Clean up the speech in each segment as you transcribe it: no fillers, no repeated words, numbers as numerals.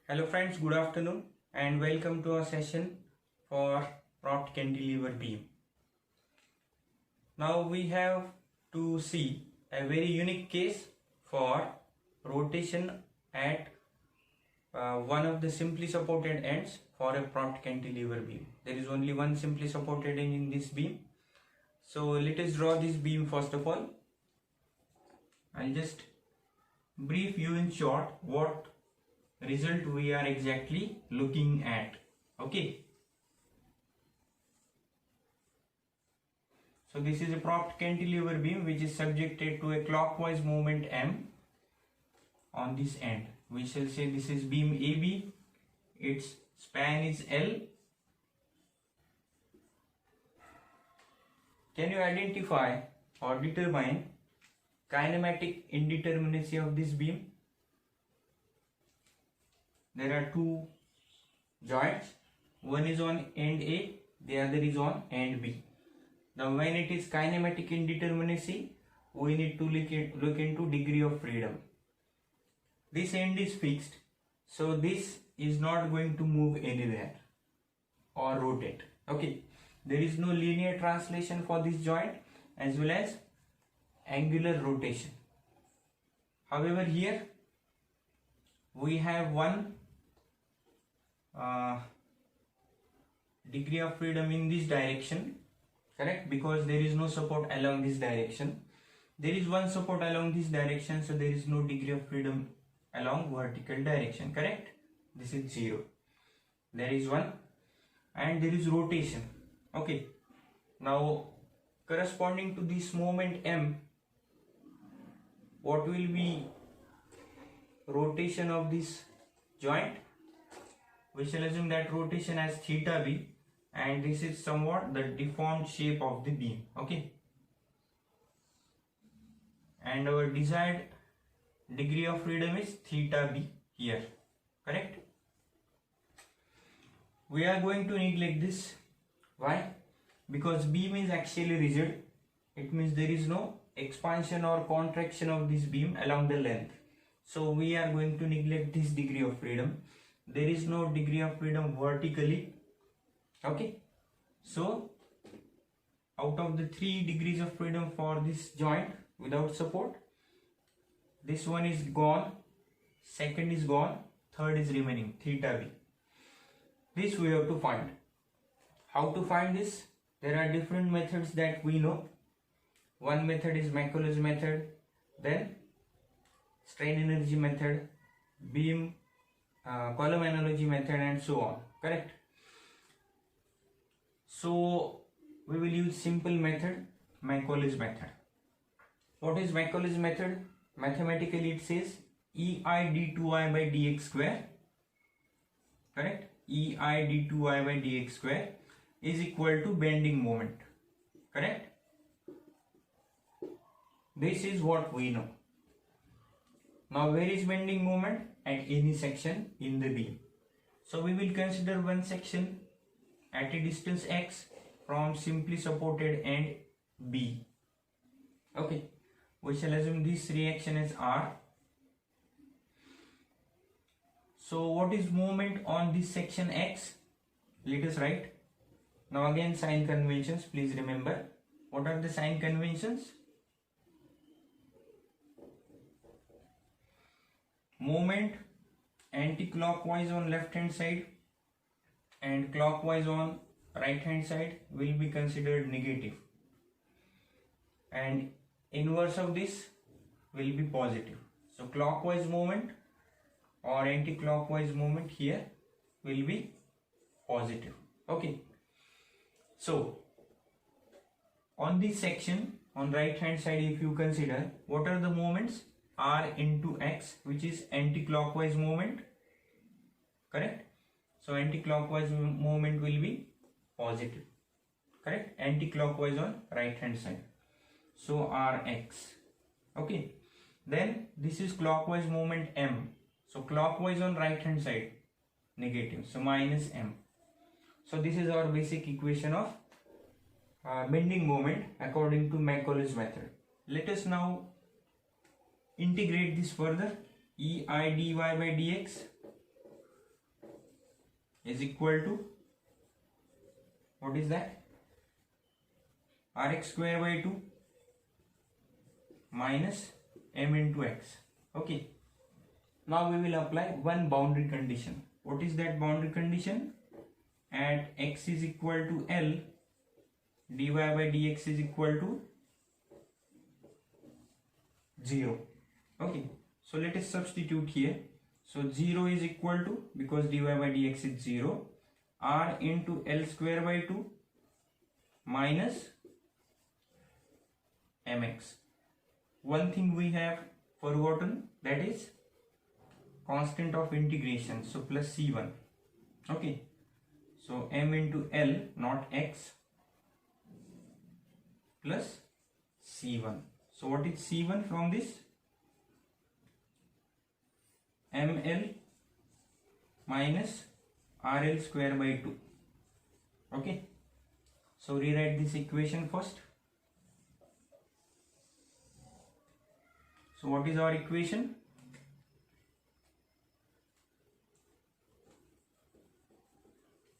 Hello friends, good afternoon and welcome to our session for propped cantilever beam. Now we have to see a very unique case for rotation at one of the simply supported ends for a propped cantilever beam. There is only one simply supported end in this beam. So let us draw this beam first of all. I'll just brief you in short what result we are exactly looking at. Okay, so this is a propped cantilever beam which is subjected to a clockwise movement M on this end. We shall say this is beam AB, its span is L. Can you identify or determine kinematic indeterminacy of this beam? There are two joints, one is on end A, the other is on end B. Now when it is kinematic indeterminacy, we need to look into degree of freedom. This end is fixed, so this is not going to move anywhere or rotate. Okay, there is no linear translation for this joint as well as angular rotation. However, here we have one degree of freedom in this direction, correct, because there is no support along this direction. There is one support along this direction, so there is no degree of freedom along vertical direction, correct. This is 0. There is one, and there is rotation. Okay, now corresponding to this moment M, what will be rotation of this joint? We shall assume that rotation as theta b, and this is somewhat the deformed shape of the beam. Okay, and our desired degree of freedom is theta b here, correct. We are going to neglect this. Why? Because beam is axially rigid. It means there is no expansion or contraction of this beam along the length. So we are going to neglect this degree of freedom. There is no degree of freedom vertically. Okay, so out of the 3 degrees of freedom for this joint without support, this one is gone, second is gone, third is remaining, theta b. This we have to find. How to find this? There are different methods that we know. One method is Macaulay's method, then strain energy method, beam column analogy method, and so on, correct. So we will use simple method, Macaulay's method. What is Macaulay's method? Mathematically it says ei d2i by dx square, correct. Ei d2i by dx square is equal to bending moment, correct. This is what we know. Now where is bending moment? At any section in the beam. So we will consider one section at a distance x from simply supported end B. Okay, we shall assume this reaction is R. So what is moment on this section x? Let us write. Now again sign conventions, please remember. What are the sign conventions? Moment anti-clockwise on left hand side and clockwise on right hand side will be considered negative, and inverse of this will be positive. So clockwise moment or anti-clockwise moment here will be positive. Okay, so on this section on right hand side, if you consider, what are the moments? R into x, which is anti-clockwise moment, correct. So anti-clockwise moment will be positive, correct. Anti-clockwise on right hand side, so Rx. Okay, then this is clockwise moment M, so clockwise on right hand side negative, so minus M. So this is our basic equation of bending moment according to Macaulay's method. Let us now integrate this further. Ei dy by dx is equal to, what is that, Rx square by 2 minus m into x. Okay, now we will apply one boundary condition. What is that boundary condition? At x is equal to L, dy by dx is equal to 0. Okay, so let us substitute here. So 0 is equal to, because dy by dx is 0, r into L square by 2 minus mx. One thing we have forgotten, that is constant of integration, so plus c1. Okay, so m into L, not x, plus c1. So what is c1 from this? ml minus rl square by 2. Okay, so rewrite this equation first. So what is our equation?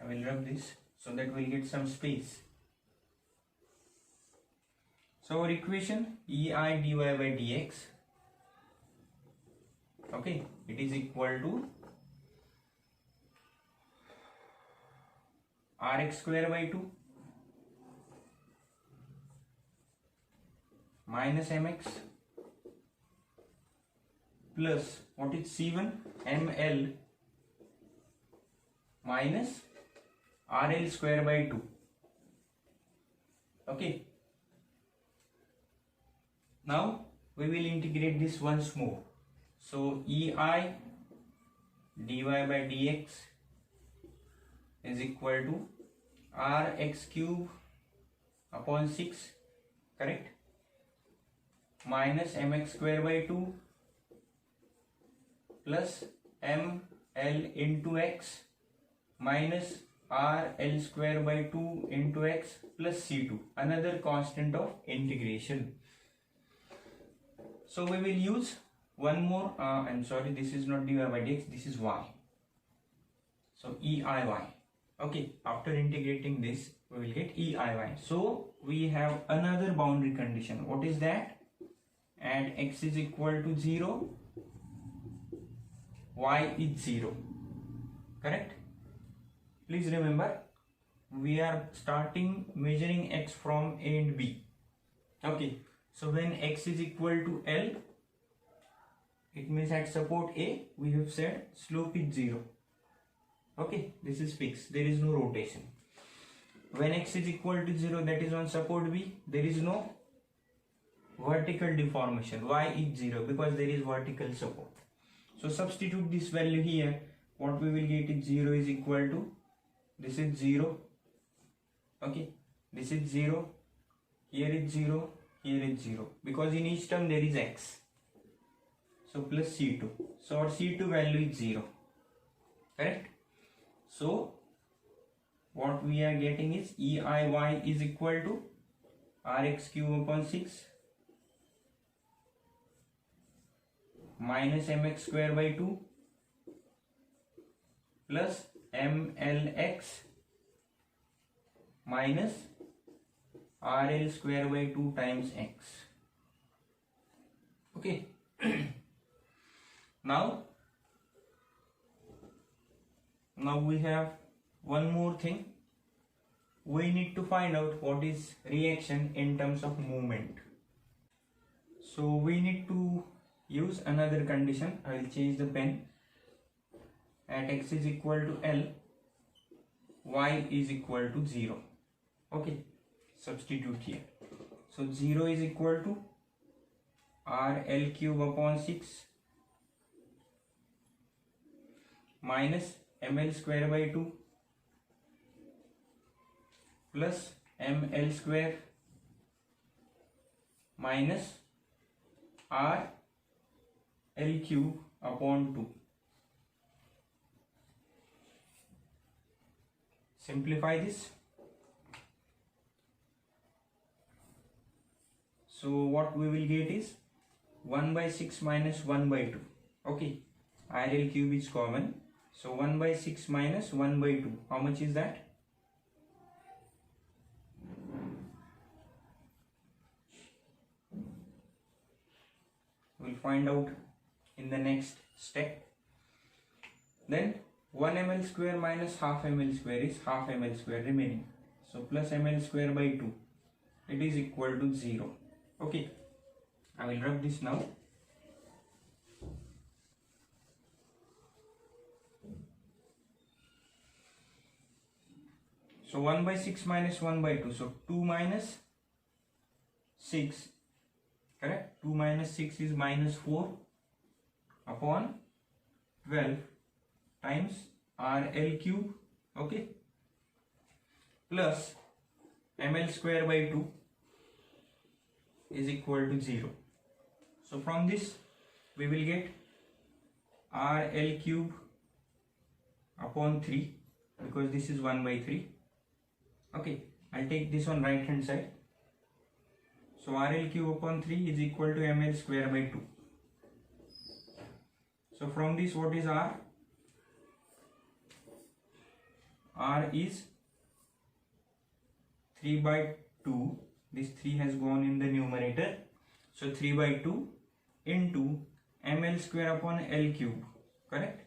I will rub this so that we'll get some space. So our equation, ei dy by dx, okay, it is equal to rx square by 2 minus mx plus, what is c1, ml minus rl square by 2. Okay, now we will integrate this once more. So ei dy by dx is equal to rx cube upon 6, correct, minus mx square by 2 plus ml into x minus rl square by 2 into x plus c2, another constant of integration. So we will use one more, I'm sorry, this is not dy by dx, this is y. So eiy. Okay, after integrating this, we will get eiy. So we have another boundary condition. What is that? At x is equal to 0, y is 0. Correct? Please remember, we are starting measuring x from A and B. Okay, so when x is equal to L, it means at support A, we have said slope is 0. Okay, this is fixed, there is no rotation. When x is equal to 0, that is on support B, there is no vertical deformation. Y is 0 because there is vertical support. So substitute this value here. What we will get is 0 is equal to, this is 0. Okay, this is 0, here is 0, here is 0, because in each term there is x. So plus c2. So our c2 value is 0. Correct? So what we are getting is eiy is equal to rx cube upon 6 minus mx square by 2 plus mlx minus rl square by 2 times x. Okay. Now we have one more thing. We need to find out what is reaction in terms of movement. So we need to use another condition. I will change the pen. At x is equal to L, y is equal to 0. Okay, substitute here. So 0 is equal to rl cube upon 6 minus ml square by 2 plus ml square minus r L cube upon 2. Simplify this. So what we will get is 1 by 6 minus 1 by 2. Okay, RL cube is common. So 1 by 6 minus 1 by 2. How much is that? We'll find out in the next step. Then 1 ml square minus half ml square is half ml square remaining. So plus ml square by 2. It is equal to 0. Okay. I will rub this now. So 1 by 6 minus 1 by 2. So 2 minus 6. Correct? 2 minus 6 is minus 4 upon 12 times RL cube. Okay. Plus ml square by 2 is equal to 0. So from this we will get RL cube upon 3, because this is 1 by 3. Okay, I'll take this on right hand side. So RL cube upon 3 is equal to ml square by 2. So from this, what is R? R is 3 by 2. This 3 has gone in the numerator. So 3 by 2 into ml square upon L cube. Correct?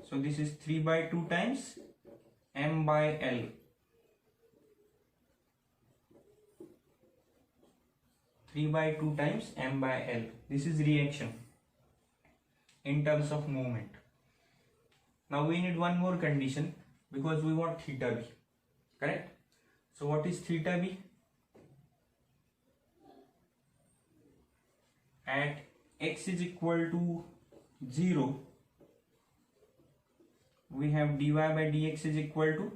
So this is 3 by 2 times m by L. Three by 2 times m by L. This is reaction in terms of movement. Now we need one more condition, because we want theta b. Correct? So what is theta b? At x is equal to 0, we have dy by dx is equal to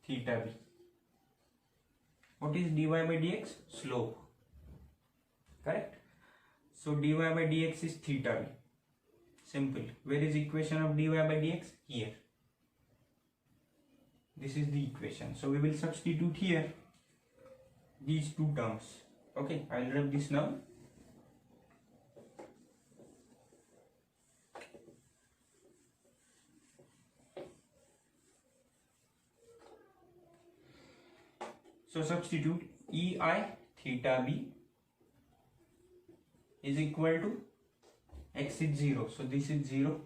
theta b. What is dy by dx? Slope. Correct? So dy by dx is theta b. Simple. Where is equation of dy by dx? Here. This is the equation. So we will substitute here these two terms. Okay, I will rub this now. So substitute ei theta b is equal to x is 0. So this is 0.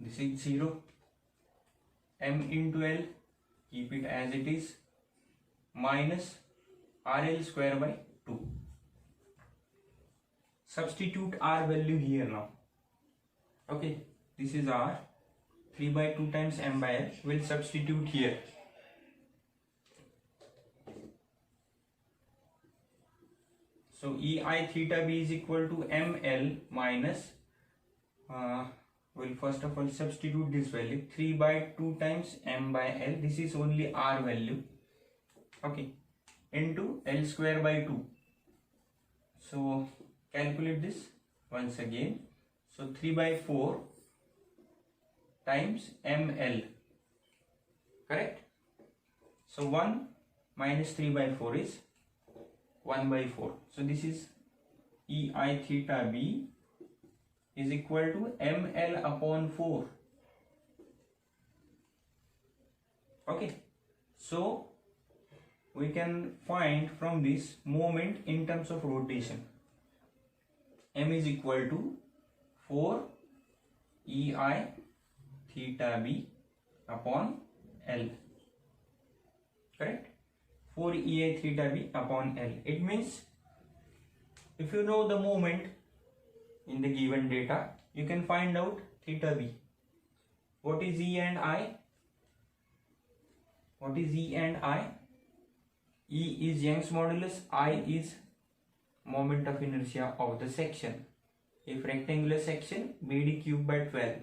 This is 0. M into L, keep it as it is, minus RL square by 2. Substitute R value here now. Okay, this is R. 3 by 2 times m by L. We'll substitute here. So ei theta b is equal to ml minus, we'll first of all substitute this value, 3 by 2 times m by L, this is only R value, okay, into L square by 2. So calculate this once again. So 3 by 4 times ml, correct? So 1 minus 3 by 4 is 1 by 4. So this is ei theta b is equal to ml upon 4. Okay. So we can find from this moment in terms of rotation. M is equal to 4 ei theta b upon L. Correct? 4 ei theta b upon L. It means if you know the moment in the given data, you can find out theta b. What is E and I? What is E and I? E is Young's modulus, I is moment of inertia of the section. If rectangular section, BD cube by 12.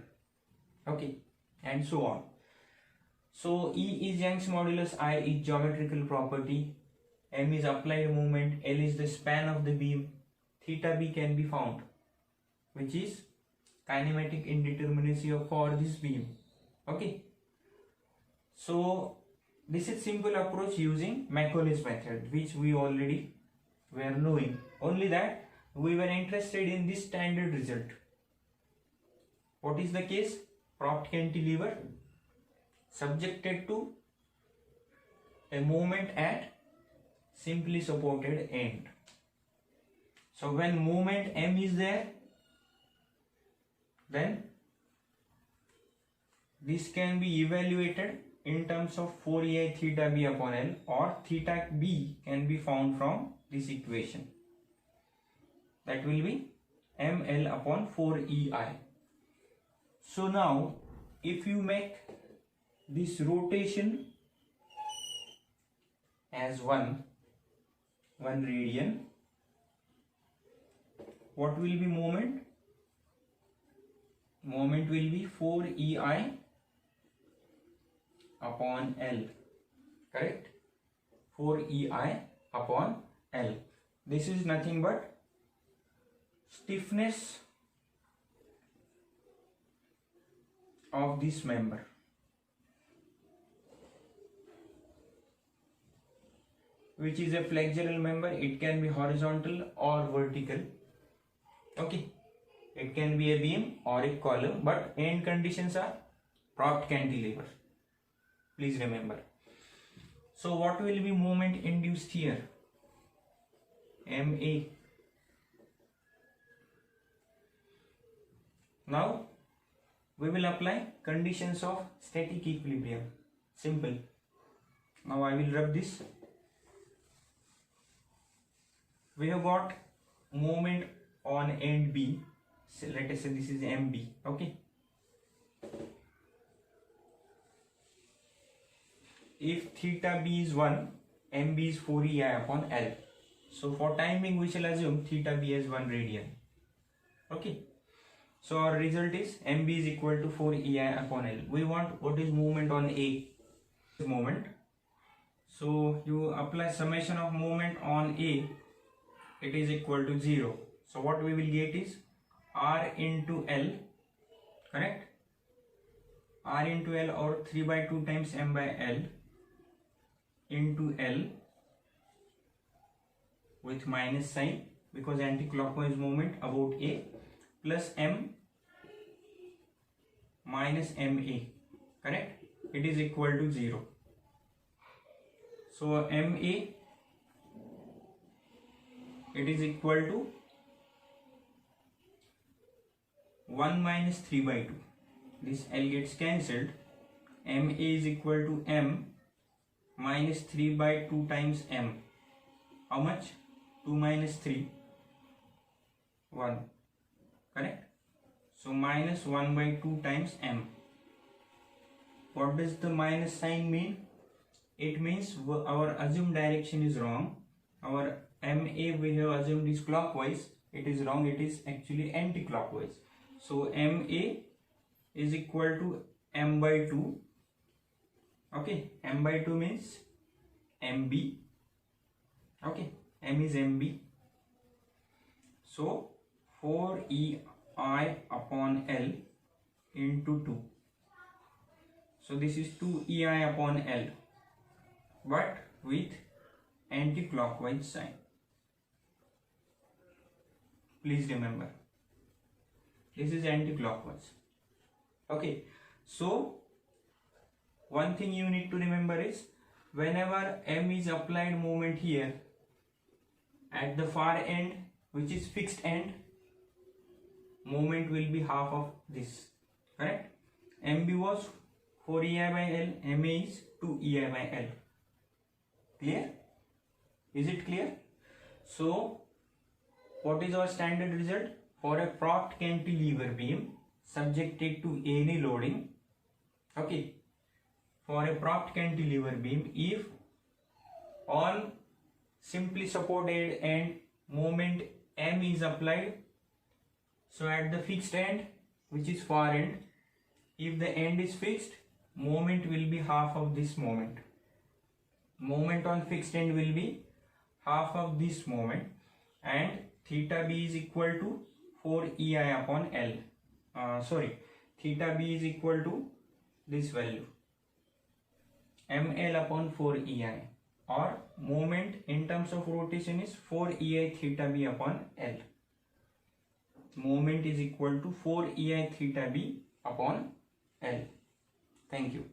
Okay, and so on. So E is Young's modulus, I is geometrical property, M is applied moment, L is the span of the beam, theta b can be found, which is kinematic indeterminacy for this beam. Okay. So this is simple approach using Macaulay's method, which we already were knowing. Only that we were interested in this standard result. What is the case? Propped cantilever subjected to a moment at simply supported end. So when moment M is there, then this can be evaluated in terms of 4EI theta B upon L, or theta B can be found from this equation. That will be ML upon 4EI. So now if you make this rotation as 1 radian, what will be moment? Moment will be 4EI upon L, correct? 4EI upon L. This is nothing but stiffness of this member. Which is a flexural member. It can be horizontal or vertical. Okay. It can be a beam or a column, but end conditions are propped cantilever. Please remember. So what will be moment induced here? MA. Now we will apply conditions of static equilibrium. Simple. Now I will rub this. We have got moment on end B. So let us say this is MB. Okay. If theta B is 1, MB is 4EI upon L. So for time being we shall assume theta B as 1 radian. Okay. So our result is MB is equal to 4EI upon L. We want what is moment on A. Moment. So you apply summation of moment on A. It is equal to 0. So what we will get is R into L, correct? R into L, or 3 by 2 times M by L into L with minus sign because anti-clockwise movement about A, plus M minus MA, correct? It is equal to 0. So MA, it is equal to 1 minus 3 by 2. This L gets cancelled. MA is equal to M minus 3 by 2 times M. How much? 2 minus 3, 1. Correct? So minus 1 by 2 times M. What does the minus sign mean? It means our assumed direction is wrong. Our MA we have assumed is clockwise. It is wrong. It is actually anti-clockwise. So MA is equal to M by 2. Okay. M by 2 means MB. Okay. M is MB. So 4EI upon L into 2. So this is 2EI upon L, but with anti-clockwise sign. Please remember, this is anti-clockwise. Okay, so one thing you need to remember is whenever M is applied moment here at the far end, which is fixed end, moment will be half of this, correct? MB was 4EI by L, MA is 2EI by L. Clear? Is it clear? So what is our standard result? For a propped cantilever beam subjected to any loading, okay, for a propped cantilever beam, if on simply supported end moment M is applied, so at the fixed end, which is far end, if the end is fixed, moment will be half of this moment. Moment on fixed end will be half of this moment, and theta B is equal to 4EI upon L. Theta B is equal to this value, ML upon 4EI, or moment in terms of rotation is 4EI theta B upon L. moment is equal to 4 ei theta b upon L. Thank you.